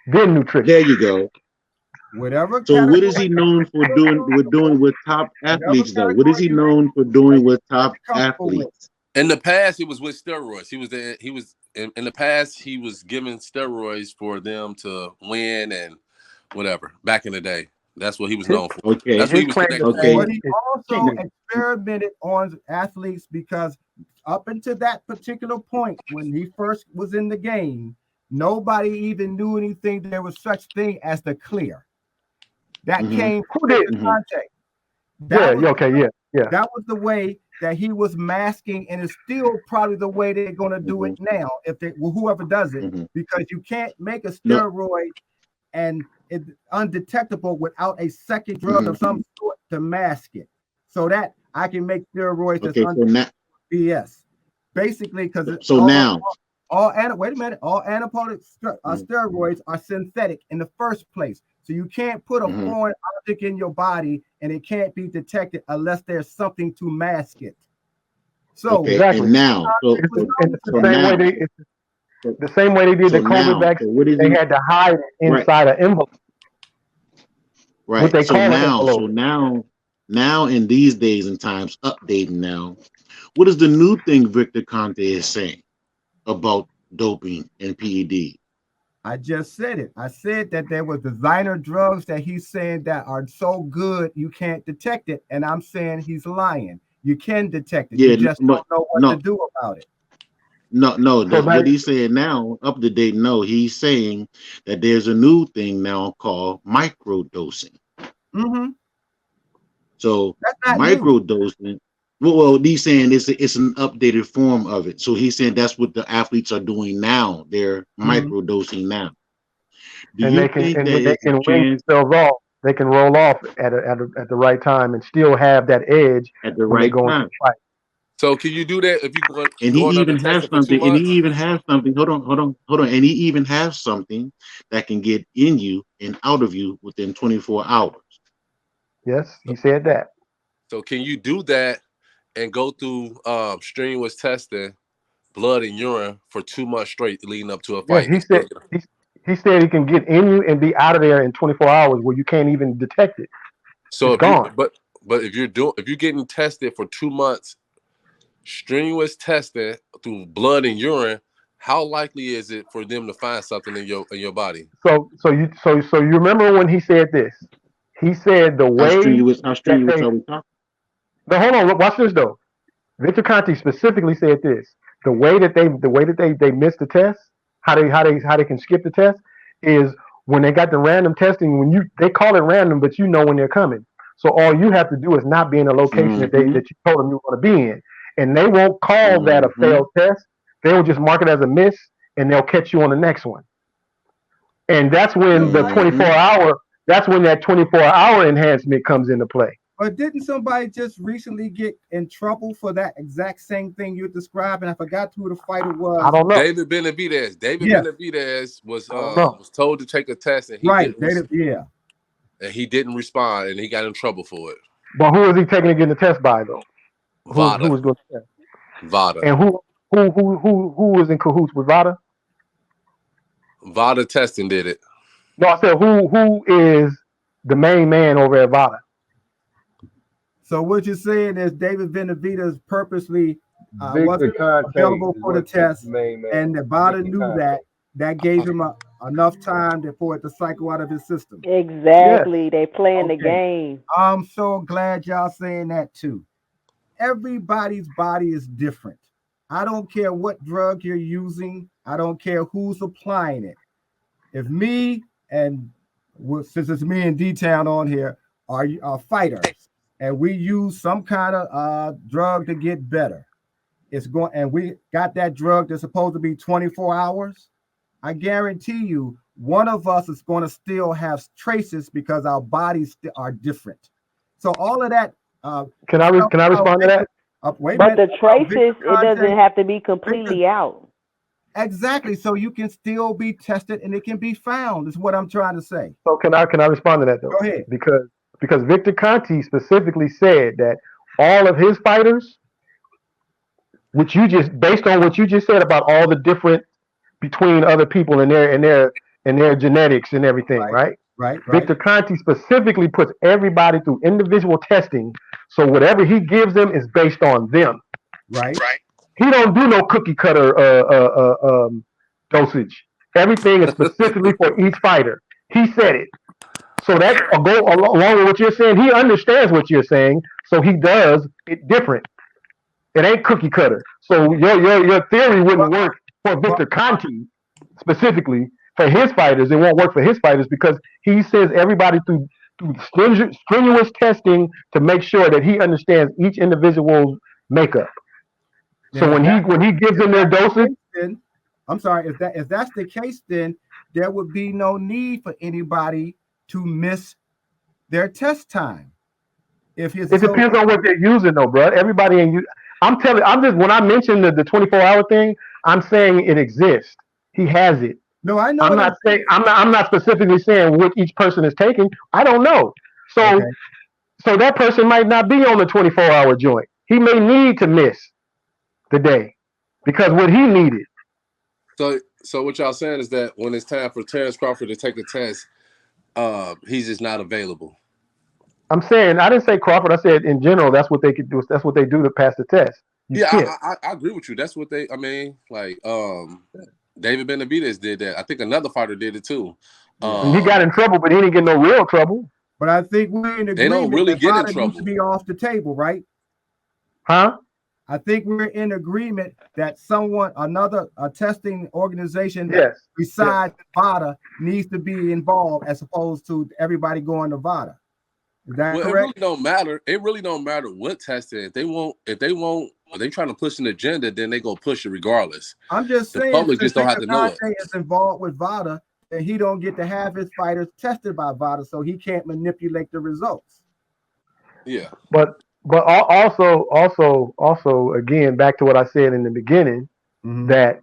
then nutrition. There you go. Whatever So what category, is he known for doing with top whatever athletes though? What is category he you in, known for that's doing with what top you're comfortable with. athletes? In the past, he was with steroids. In the past he was giving steroids for them to win and whatever. Back in the day, that's what he was His, known for. Okay. That's what he his was claim to connected to. Okay. But fame he is also cheating. experimented on athletes because up until that particular point, when he first was in the game, nobody even knew anything. There was such thing as the clear. That Mm-hmm. came Who from did? the Conte. Yeah, That was yeah. that was the way that he was masking, and it's still probably the way they're going to do Mm-hmm. it now. If they, well, whoever does it, Mm-hmm. because you can't make a No. steroid and it's undetectable without a second drug Mm-hmm. of some sort to mask it. So that I can make steroids that's Okay. So now. BS. Basically, because So now. wait a minute, all anabolic steroids are synthetic in the first place. So you can't put a Mm-hmm. foreign object in your body and it can't be detected unless there's something to mask it. So Okay. Exactly. And now. So It's so the same now. way the same way they did So the COVID now. So vaccine. what is They he? had to hide it Right. inside an envelope. What Right. they So call an now. envelope. So now in these days and times, updating now. What is the new thing Victor Conte is saying about doping and PED? I just said it. I said that there were designer drugs that he's saying that are so good you can't detect it. And I'm saying he's lying. You can detect it. Yeah, You just but don't know what to no, do about it. no. So That's now, what he's saying now, up to date. No, he's saying that there's a new thing now called microdosing. Mm-hmm. So That's not new. microdosing. Well, he's saying it's an updated form of it. So he's saying that's what the athletes are doing now. They're Mm-hmm. microdosing now. Do and you they can think and that when they it's a can wing chance themselves off, they can roll off at the right time and still have that edge at the when they right go into time? the fight. So can you do that if you And he going under even has testing for 2 something. And he months? even has something. Hold on. And he even has something that can get in you and out of you within 24 hours. Yes, he said that. So can you do that and go through strenuous testing, blood and urine for 2 months straight leading up to a Yeah, fight and still get he said he can get in you and be out of there in 24 hours where you can't even detect it. so It's if you gone. but if you're getting tested for 2 months, strenuous testing through blood and urine, how likely is it for them to find something in your body? So you remember when he said this? He said the How way strenuous? How that strenuous they are we talking? no hold on, watch this though. Victor Conte specifically said this. The way that they missed the test, how they can skip the test is when they got the random testing, when they call it random, but you know when they're coming. So all you have to do is not be in the location Mm-hmm. that you told them you want to be in. And they won't call that a Mm-hmm. failed test. They will just mark it as a miss and they'll catch you on the next one. And that's when the Somebody, 24 Mm-hmm. hour that's when that 24-hour enhancement comes into play. but didn't somebody just recently get in trouble for that exact same thing you're describing? I forgot who the fighter I was. don't know. David Benavidez. Yes, Was I don't know. was told to take a test and right. Yeah. he didn't respond and he got in trouble for it. But who is he taking to get the test by though? Who Vada. is doing the test? Vada. And who is in cahoots with Vada? Vada testing did it. No, I said who is the main man over at Vada? So what you're saying is David Benavidez purposely Victor wasn't Conte available is for the what the test, main man. and Nevada Victor knew Conte. that. That gave him enough time for it to cycle out of his system. Yes. Exactly. They playing the Okay. game. I'm so glad y'all saying that too. Everybody's body is different. I don't care what drug you're using. I don't care who's applying it. If me and since it's me and D-Town on here are fighters, and we use some kind of drug to get better, it's going, and we got that drug that's supposed to be 24 hours. I guarantee you, one of us is going to still have traces because our bodies are different. So all of that. Can I respond to that? Wait a But minute. the traces, Victor it doesn't Conte, have to be completely out. exactly. So you can still be tested and it can be found. Is what I'm trying to say. So can I respond to that though? Go ahead. Because Victor Conte specifically said that all of his fighters, which you just based on what you just said about all the different between other people and their and their genetics and everything, right? Right. Victor Conte specifically puts everybody through individual testing, so whatever he gives them is based on them. Right. He don't do no cookie cutter dosage. Everything is specifically for each fighter. He said it. So that go along with what you're saying. He understands what you're saying, so he does it different. It ain't cookie cutter. So your theory wouldn't work for Victor Conte specifically. For his fighters, it won't work for his fighters because he sends everybody through strenuous testing to make sure that he understands each individual's makeup. So when he gives them their dosage, I'm sorry, if that's the case, then there would be no need for anybody to miss their test time. It depends on what they're using, though, bro. Everybody ain't. I'm just when I mentioned the 24-hour thing, I'm saying it exists. He has it. No, I know. I'm not specifically saying what each person is taking. I don't know. So that person might not be on the 24-hour joint. He may need to miss the day because what he needed. So what y'all saying is that when it's time for Terrence Crawford to take a test, he's just not available. I'm saying I didn't say Crawford. I said in general that's what they could do. That's what they do to pass the test. I agree with you. That's what they. I mean, like David Benavidez did that. I think another fighter did it too. He got in trouble, but he didn't get no real trouble. But I think we're in agreement. They don't really get in trouble. Needs to be off the table, right? Huh? I think we're in agreement that a testing organization besides VADA needs to be involved as opposed to everybody going to VADA. Is that correct? It really don't matter. It really don't matter what testing. If they trying to push an agenda, then they go push it regardless. I'm just saying the public just don't have to know it. Is involved with VADA, and he don't get to have his fighters tested by VADA, so he can't manipulate the results. Yeah. But also again, back to what I said in the beginning, that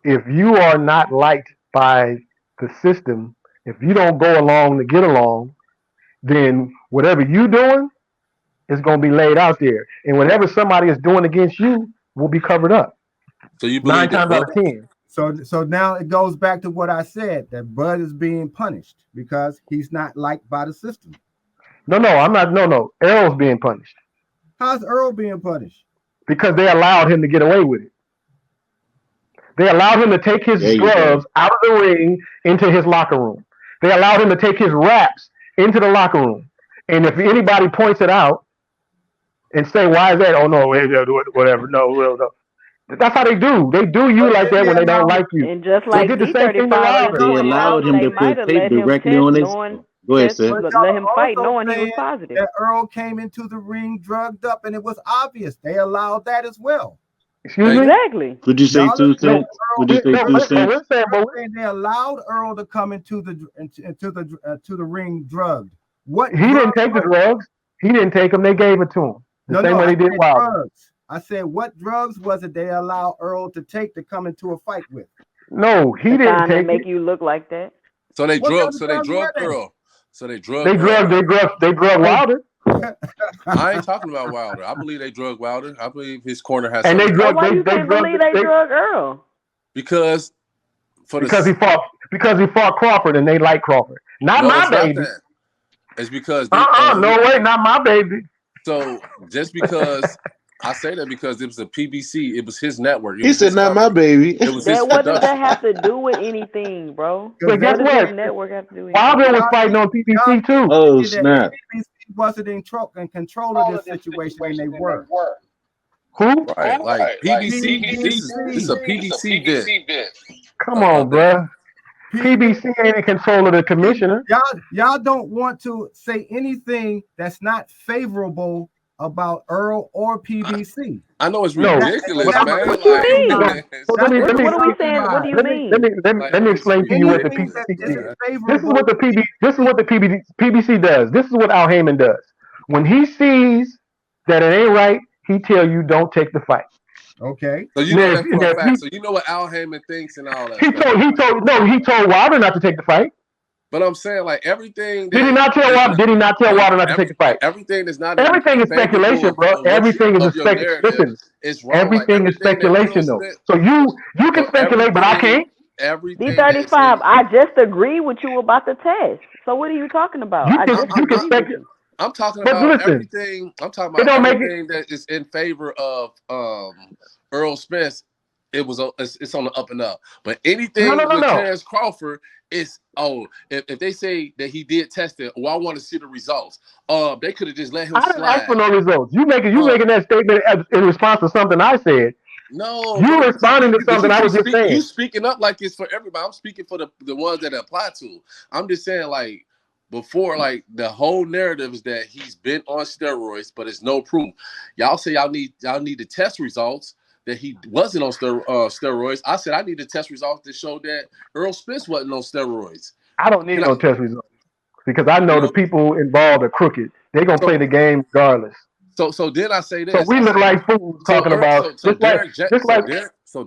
if you are not liked by the system, if you don't go along to get along, then whatever you doing is going to be laid out there, and whatever somebody is doing against you will be covered up. So you believe 9 times out of 10. So now it goes back to what I said, that Bud is being punished because he's not liked by the system. No, I'm not. No, Errol's being punished. How's Earl being punished? Because they allowed him to get away with it. They allowed him to take his gloves out of the ring into his locker room. They allowed him to take his wraps into the locker room. And if anybody points it out and say, why is that? Oh, no, whatever. No. That's how they do. They do you like that when they don't like you. And just like they did the same thing to Wilder. They allowed him to put tape directly on his. Go ahead, sir. Let him fight knowing he was positive. That Earl came into the ring drugged up, and it was obvious. They allowed that as well. Excuse me? Exactly. Would you say 2 cents? Would you say 2 cents? They allowed Earl to come into the ring drugged. What he didn't take the drugs. He didn't take them. They gave it to him. The same way they did Wilder. I said, what drugs was it they allowed Earl to take to come into a fight with? No, he didn't take make you look like that. So they drugged Earl. They drugged Wilder. I ain't talking about Wilder. I believe they drugged Wilder. I believe his corner has. And they drugged. Why you can't believe they drugged Earl? Because he fought Crawford and they like Crawford. Not my baby. It's because no way, not my baby. So just because I say that because it was a PBC, it was his network. He said, "Not my baby." It was his what does that have to do with anything, bro? But guess what? Network have to do with Wilder was fighting on PBC too. Oh snap! PBC wasn't in control of this situation, and they were. Who? Right, like PBC. This is a PBC bit. Come on, bro. PBC ain't in control of the commissioner. Y'all don't want to say anything that's not favorable about Earl or PBC. I know it's ridiculous, man. What do you mean? What are we saying? What do you mean? Let me explain to you what the PBC does. This is what the PBC does. This is what Al Heyman does. When he sees that it ain't right, he tell you don't take the fight. Okay. So you know that for a fact. So you know what Al Heyman thinks and all that. He told Wilder not to take the fight. But I'm saying, like, everything. Did he not tell Wilder not to take the fight? Everything is not. Everything is speculation, bro. Everything is speculation. It's wrong. Everything is speculation, though. So you can speculate, but I can't. everything that is D35. I just agree with you about the test. So what are you talking about? I just agree with you. I'm talking But about listen, everything. I'm talking it about don't make everything that is in favor of Earl Spence. It's on the up and up. But anything with No. Terrence Crawford is if they say that he did test it, I want to see the results. They could have just let him I didn't ask for slide. no results. You making that statement in response to something I said. No, You bro, responding to something I was just saying. You speaking up like it's for everybody. I'm speaking for the ones that apply to. I'm just saying, like, before, like, the whole narrative is that he's been on steroids, but it's no proof. Y'all say y'all need the test results that he wasn't on steroids. I said I need the test results to show that Earl Spence wasn't on steroids. I don't need no test results because I know the people involved are crooked. They're gonna play the game regardless. So then I say this. So we look like fools talking about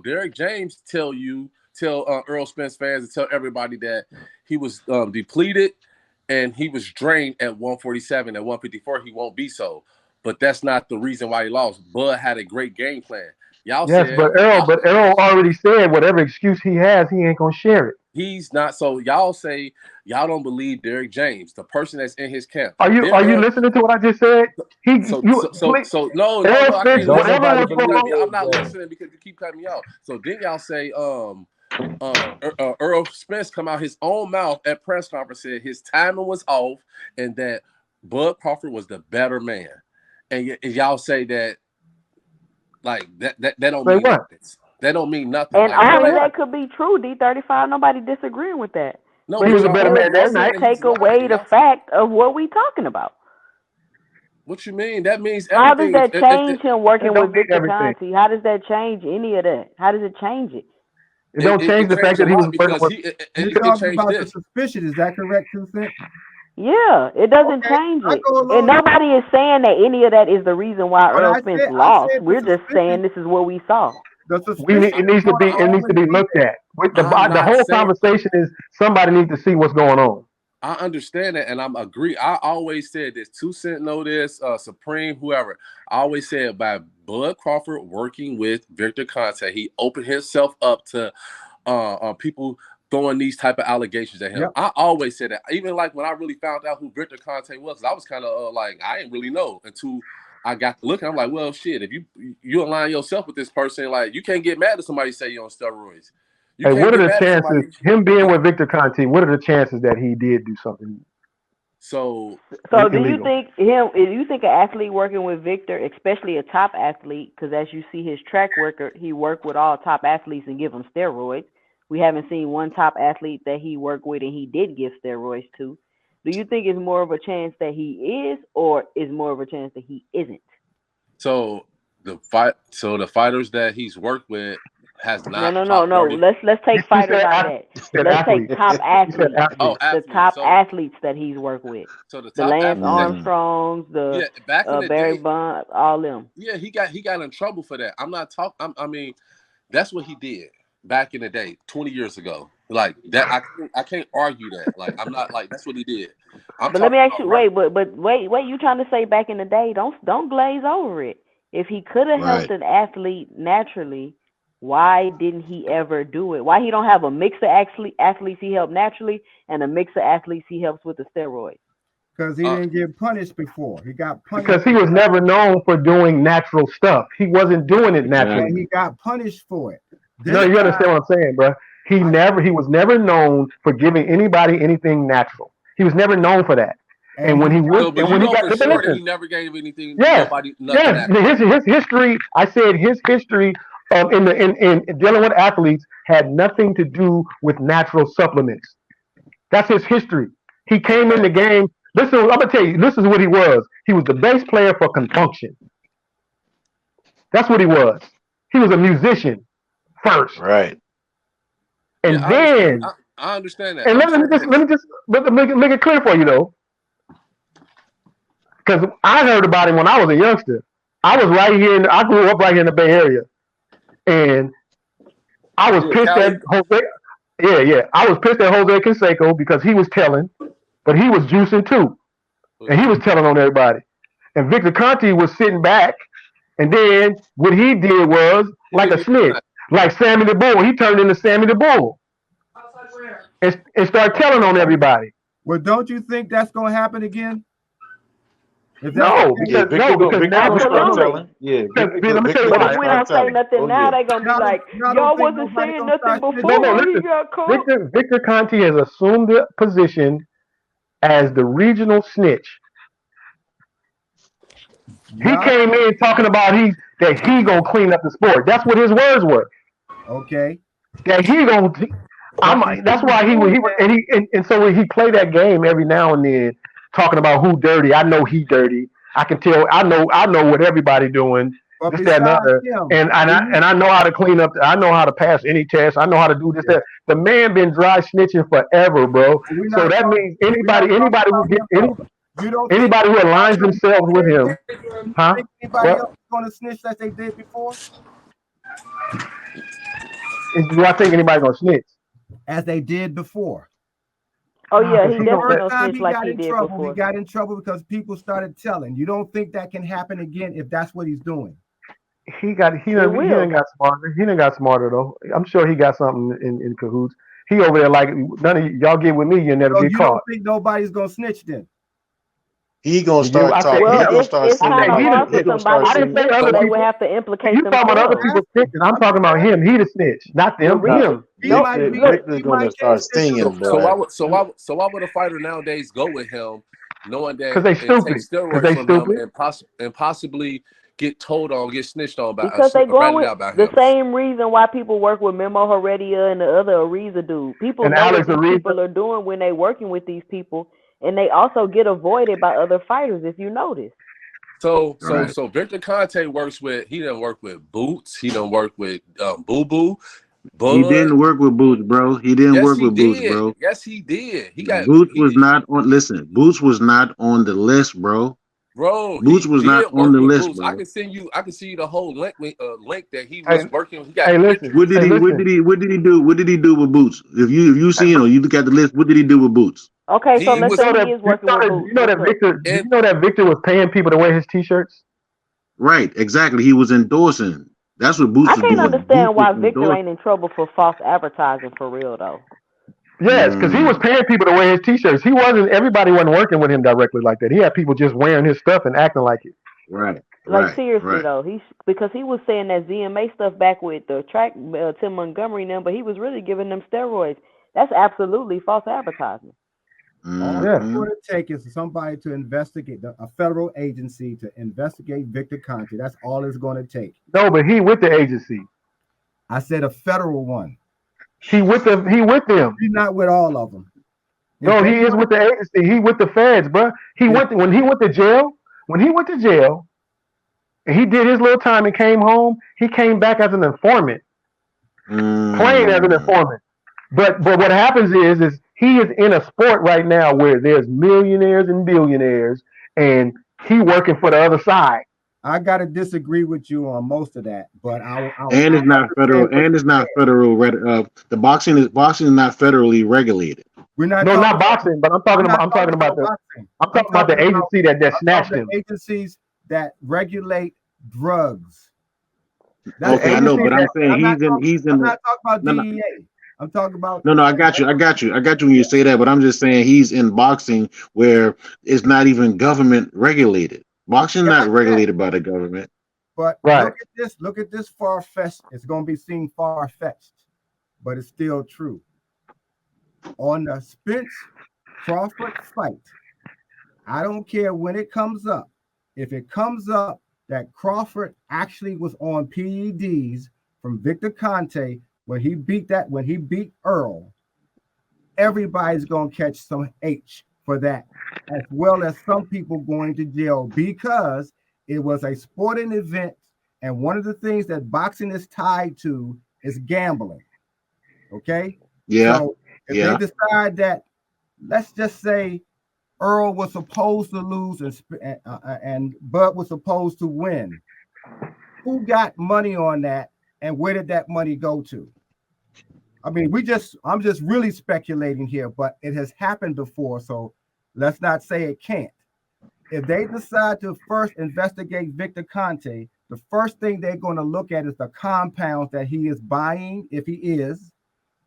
Derek James tell Earl Spence fans and tell everybody that he was depleted and he was drained at 147. At 154 he won't be so. But that's not the reason why he lost. Bud had a great game plan. But Earl already said whatever excuse he has, he ain't gonna share it. He's not. So y'all say y'all don't believe Derek James, the person that's in his camp. Are you listening to what I just said? No, I can't listen. I'm not listening because you keep cutting me off. So then y'all say Earl Spence come out his own mouth at press conference said his timing was off and that Bud Crawford was the better man. And y'all say that like that don't mean nothing. That don't mean nothing. And all of that could be true, D35. Nobody disagreeing with that. No, but he was a better man that night. Take away the fact of what we talking about. What you mean? That means everything. How does that change him working with Victor Conte? How does that change any of that? How does it change it? It don't change the fact that he was working with. You're talking about the suspicion. Is that correct, 2 cents? Yeah, it doesn't change it. And nobody is saying that any of that is the reason why Earl Spence lost. We're just saying this is what we saw. It needs to be looked at. The whole conversation is somebody needs to see what's going on. I understand that, and I'm agree. I always said this. 2 Cent know this. Supreme, whoever. I always said by Bud Crawford working with Victor Conte, he opened himself up to people throwing these type of allegations at him. Yep. I always said that. Even like when I really found out who Victor Conte was, I was kind of like I didn't really know until I got to look. I'm like, well, shit. If you align yourself with this person, like you can't get mad at somebody say you're on steroids. Hey, what are the chances, him being with Victor Conte, what are the chances that he did do something? So do you think an athlete working with Victor, especially a top athlete, because as you see his track record, he worked with all top athletes and give them steroids. We haven't seen one top athlete that he worked with and he did give steroids to. Do you think it's more of a chance that he is, or is more of a chance that he isn't? So the fighters that he's worked with has not. No. Let's take fighters out of that. Let's take top athletes. The top athletes that he's worked with. So the Lance Armstrongs, Barry Bonds, all them. Yeah, he got in trouble for that. I'm not talking. I mean, that's what he did back in the day, 20 years ago. Like that, I can't argue that. Like I'm not like that's what he did. But let me ask you, wait, you trying to say back in the day? Don't glaze over it. If he could have helped an athlete naturally, why didn't he ever do it? Why he don't have a mix of athletes he helped naturally and a mix of athletes he helps with the steroids? Because he didn't get punished before. He got punished because he was never known for doing natural stuff. He wasn't doing it naturally. And he got punished for it. No, you understand what I'm saying, bro? He was never known for giving anybody anything natural. He was never known for that. And when he got he never gave anything. Nobody, his history. I said his history in dealing with athletes had nothing to do with natural supplements. That's his history. He came in the game. Listen, I'm gonna tell you. This is what he was. He was the bass player for Confunction. That's what he was. He was a musician first, right? And then I understand that. And let me just make it clear for you though, because I heard about him when I was a youngster. I was right here. I grew up right here in the Bay Area, and I was pissed at Jose. Yeah. I was pissed at Jose Canseco because he was telling, but he was juicing too, and he was telling on everybody. And Victor Conte was sitting back, and then what he did was like a snitch, like Sammy the Bull. He turned into Sammy the Bull. and start telling on everybody. Well, don't you think that's going to happen again? No, because now Absolutely. let me tell you why. But if we don't say nothing now, they're gonna be like, y'all wasn't saying nothing before he listen, got caught. Victor Conte has assumed the position as the regional snitch. He came in talking about that he gonna clean up the sport. That's what his words were. Okay. That he gonna. That's why and so when he play that game every now and then, talking about who dirty. I know he dirty. I can tell. I know what everybody doing. But This, that, and other. Him, I know how to clean up. I know how to pass any test. I know how to do this. That. The man been dry snitching forever, bro. So that means anybody who aligns themselves with him, huh? Anybody else going to snitch that they did before? Do I think anybody gonna snitch? As they did before. Oh yeah, he definitely don't snitch like he did before. He got in trouble because people started telling. You don't think that can happen again if that's what he's doing? He done got smarter. He done got smarter though. I'm sure he got something in cahoots. He over there like none of y'all get with me, you'll never get caught. Don't think nobody's gonna snitch then? He gonna start talking. Well, it's kind of hard for somebody to snitch, so they would have to implicate you talking about other people snitching. I'm talking about him. He the snitch, not them. Him. Victor's gonna start stinging. So why would a fighter nowadays go with him, knowing that because they stupid, and possibly get told on, get snitched on by because they going with the same reason why people work with Memo Heredia and the other Ariza dude. People know what these people are doing when they working with these people. And they also get avoided by other fighters, if you notice. So Victor Conte he didn't work with Boots. He didn't work with Boo Boo. He didn't work with Boots, bro. He didn't work with Boots, bro. Yes, he did. Boots was not on. Listen, Boots was not on the list, bro. Boots was not on the list, Boots. bro. I can send you the whole link that he was working. He got what did he do? What did he do with Boots? If you see you look at the list. What did he do with Boots? Okay, so let's say he is working with Boots. You know that Victor was paying people to wear his t-shirts? Right, exactly. He was endorsing. That's what Boots was doing. I can't understand why Victor ain't in trouble for false advertising for real though. Yes, because he was paying people to wear his t-shirts. Everybody wasn't working with him directly like that. He had people just wearing his stuff and acting like it. Right. Seriously though, because he was saying that ZMA stuff back with the track Tim Montgomery and them, but he was really giving them steroids. That's absolutely false advertising. All it's going to take is somebody to investigate, a federal agency to investigate Victor Conte. That's all it's going to take. No, but he with the agency. I said a federal one. He with them. He's not with all of them. No, he is with the agency. He with the feds, bro. When he went to jail, and he did his little time and came home, he came back as an informant. Playing as an informant. But what happens is he is in a sport right now where there's millionaires and billionaires, and he working for the other side. I gotta disagree with you on most of that, but it's not federal. And it's not federal. The boxing is not federally regulated. We're not. No, not boxing. But I'm talking about the agency that snatched him. Agencies that regulate drugs. Okay, I know, but I'm saying he's in. I'm not talking about DEA. I'm talking about. No, I got you when you say that, but I'm just saying he's in boxing where it's not even government regulated. Boxing not regulated by the government. But look at this far-fetched. It's going to be seen far-fetched, but it's still true. On the Spence Crawford fight, I don't care when it comes up. If it comes up that Crawford actually was on PEDs from Victor Conte when he beat Earl, everybody's going to catch some H for that, as well as some people going to jail because it was a sporting event. And one of the things that boxing is tied to is gambling. Okay? Yeah. So if they decide that, let's just say Earl was supposed to lose and Bud was supposed to win, who got money on that and where did that money go to? I mean, I'm just really speculating here, but it has happened before, so let's not say it can't. If they decide to first investigate Victor Conte, the first thing they're going to look at is the compounds that he is buying, if he is,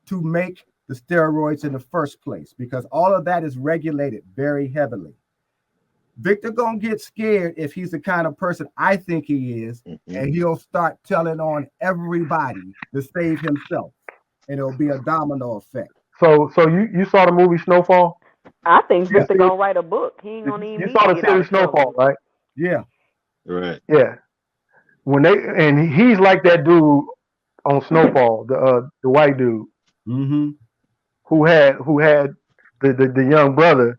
to make the steroids in the first place, because all of that is regulated very heavily. Victor gonna get scared if he's the kind of person I think he is, and he'll start telling on everybody to save himself, and it'll be a domino effect. So you saw the movie Snowfall? I think Victor gonna write a book. He ain't gonna even You need saw to the get out series of trouble. Snowfall, right? Yeah. Right. Yeah. And he's like that dude on Snowfall, the white dude Mm-hmm. who had the young brother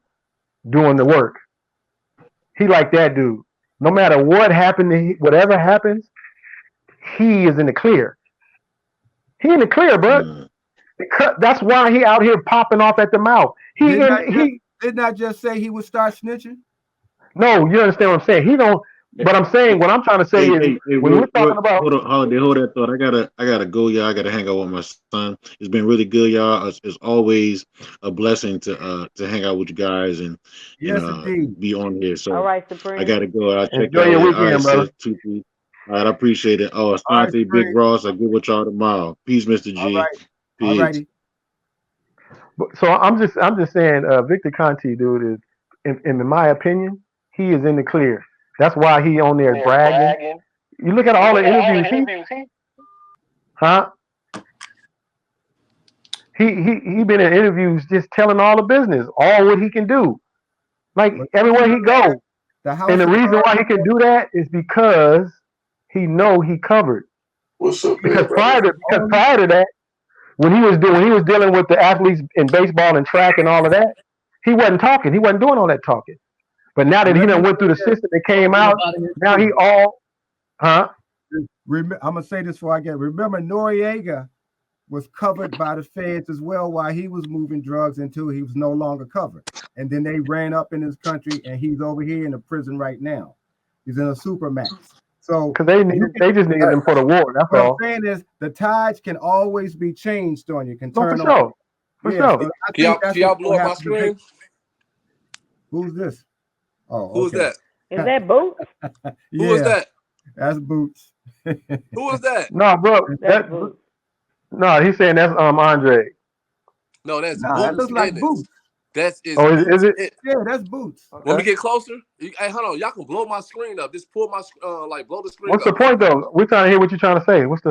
doing the work. He like that dude. No matter what happened, whatever happens, he is in the clear. He in the clear, bro. That's why he out here popping off at the mouth. Didn't I just say he would start snitching? No, you understand what I'm saying. He don't. But I'm saying what I'm trying to say is when we're talking about. Hold on, Holiday, hold that thought. I gotta go, y'all. I gotta hang out with my son. It's been really good, y'all. It's always a blessing to hang out with you guys and be on here. So all right, Supreme. I gotta go. I'll check Enjoy out your later. weekend, brother. All right, I appreciate it. Oh, Asante, Big Ross. I'll get with y'all tomorrow. Peace, Mr. G. All right. Peace. All righty. So I'm just saying, Victor Conte, dude, is in my opinion, he is in the clear. That's why he on there bragging. You look at all the interviews. He been in interviews just telling all the business, all what he can do, like everywhere he go. And the reason why he can do that is because he know he covered. What's up, because prior to that, when he was dealing with the athletes in baseball and track and all of that, he wasn't talking. He wasn't doing all that talking. But now that he done went through the system and came out, now he all, I'm gonna say this before I get. Remember, Noriega was covered by the feds as well while he was moving drugs until he was no longer covered, and then they ran up in his country, and he's over here in the prison right now. He's in a supermax. So because they just needed him for the war. That's what all. I'm saying is the tides can always be changed on you. Can turn for sure. For sure. So can y'all blow up my screen? Who's this? Oh, who's that? Is that Boots? Who is that? That's Boots. Who is that? No, bro. That's Boots. No, he's saying that's Andre. No, that's Boots. That looks like Boots. That's is it? Yeah, that's Boots. Okay. Let me get closer. Hey, hold on. Y'all can blow my screen up. Just pull my blow the screen. What's up. the point though? We're trying to hear what you're trying to say. What's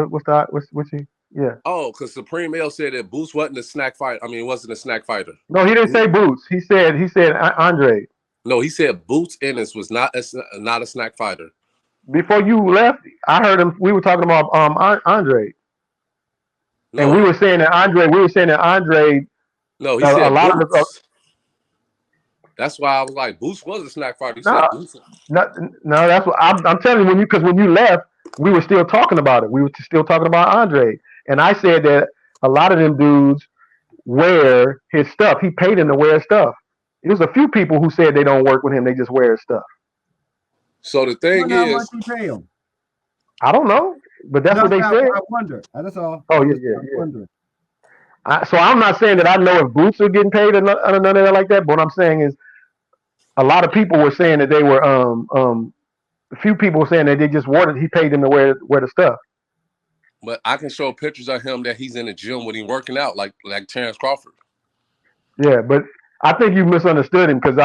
you? Yeah. Oh, because Supreme L said that Boots wasn't a snack fighter. I mean, it wasn't a snack fighter. No, he didn't say Boots. He said Andre. No, he said Boots Ennis was not a snack fighter. Before you left, I heard him. We were talking about Andre. No. And we were saying that Andre. No, he said a lot Boots. Of that's why I was like, Boots was a snack fighter. He said Boots. No, that's what I'm telling you. When you left, we were still talking about it. We were still talking about Andre, and I said that a lot of them dudes wear his stuff. He paid him to wear stuff. There's a few people who said they don't work with him; they just wear his stuff. So the thing is, how much he pay him? I don't know, but that's what they said. I wonder. That's all. Oh yeah. So I'm not saying that I know if Boots are getting paid or none of that like that. But what I'm saying is, a lot of people were saying that they were a few people were saying that they just wanted he paid them to wear the stuff. But I can show pictures of him that he's in the gym when he's working out, like Terrence Crawford. Yeah, but I think you misunderstood him because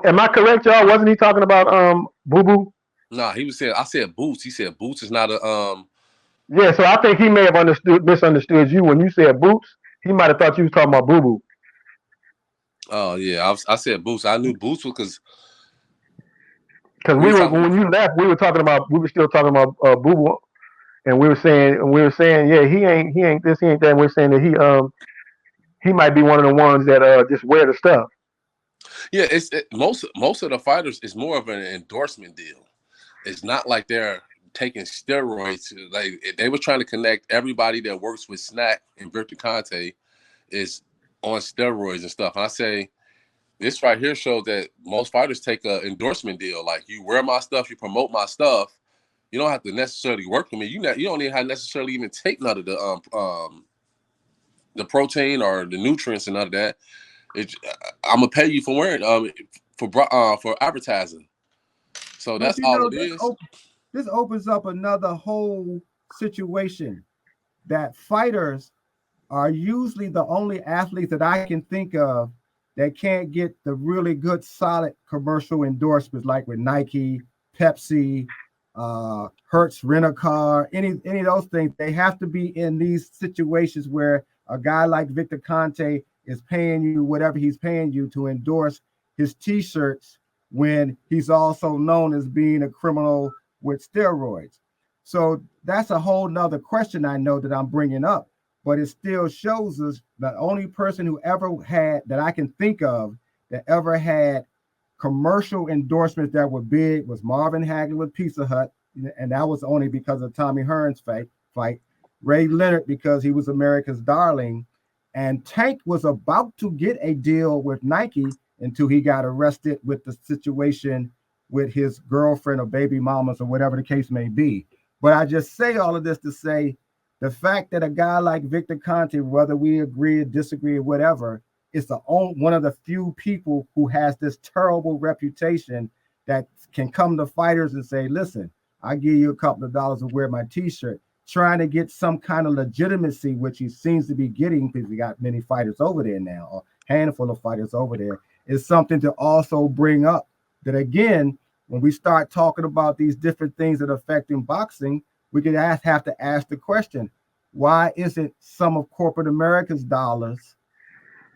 am I correct, y'all? Wasn't he talking about Boo Boo? Nah, he was saying I said Boots. He said Boots is not a Yeah, so I think he may have misunderstood you when you said Boots. He might have thought you was talking about Boo Boo. Oh yeah, I said Boots. I knew Boots because when you left, we were still talking about Boo Boo, and we were saying, yeah, he ain't this, he ain't that. And we're saying that he might be one of the ones that just wear the stuff. Yeah, most of the fighters is more of an endorsement deal. It's not like they're taking steroids. Like they were trying to connect everybody that works with Snack and Victor Conte is on steroids and stuff. And I say this right here shows that most fighters take an endorsement deal. Like you wear my stuff, you promote my stuff. You don't have to necessarily work for me. You don't even have to necessarily even take none of the protein or the nutrients and none of that. I'm gonna pay you for wearing for advertising. So that's all it is. This opens up another whole situation that fighters are usually the only athletes that I can think of that can't get the really good, solid commercial endorsements, like with Nike, Pepsi, Hertz Rent-A-Car, any of those things. They have to be in these situations where a guy like Victor Conte is paying you whatever he's paying you to endorse his T-shirts when he's also known as being a criminal with steroids. So that's a whole nother question I know that I'm bringing up, but it still shows us the only person who ever had, that I can think of, that ever had commercial endorsements that were big was Marvin Hagler with Pizza Hut, and that was only because of Tommy Hearn's fight. Ray Leonard because he was America's darling, and Tank was about to get a deal with Nike until he got arrested with the situation with his girlfriend or baby mamas or whatever the case may be. But I just say all of this to say the fact that a guy like Victor Conte, whether we agree or disagree or whatever, is one of the few people who has this terrible reputation that can come to fighters and say, listen, I give you a couple of dollars to wear my T-shirt, trying to get some kind of legitimacy, which he seems to be getting because he got many fighters over there now, or a handful of fighters over there, is something to also bring up. That again, when we start talking about these different things that are affecting boxing, we can have to ask the question, why isn't some of corporate America's dollars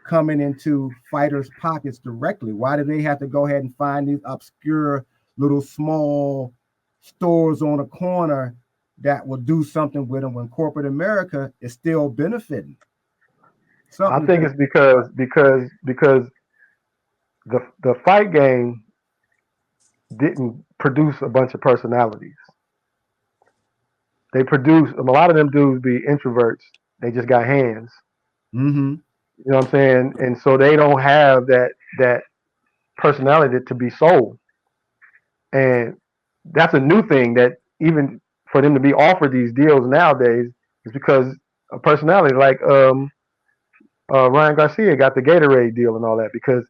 coming into fighters' pockets directly? Why do they have to go ahead and find these obscure little small stores on a corner that will do something with them when corporate America is still benefiting? I think it's because the fight game didn't produce a bunch of personalities. They produce a lot of them dudes be introverts. They just got hands. Mm-hmm. You know what I'm saying? And so they don't have that personality to be sold. And that's a new thing that even for them to be offered these deals nowadays is because a personality like Ryan Garcia got the Gatorade deal and all that because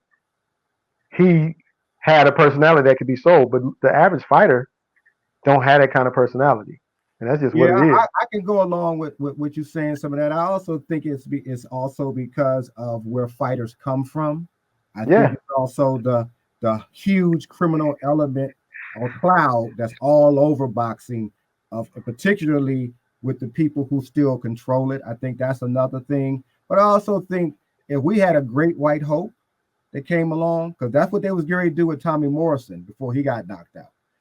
he had a personality that could be sold, but the average fighter don't have that kind of personality, and that's just what it is. I can go along with what you're saying. Some of that. I also think it's also because of where fighters come from. I think it's also the huge criminal element or cloud that's all over boxing, particularly with the people who still control it. I think that's another thing. But I also think if we had a great white hope that came along, because that's what they was going to do with Tommy Morrison before he got knocked out.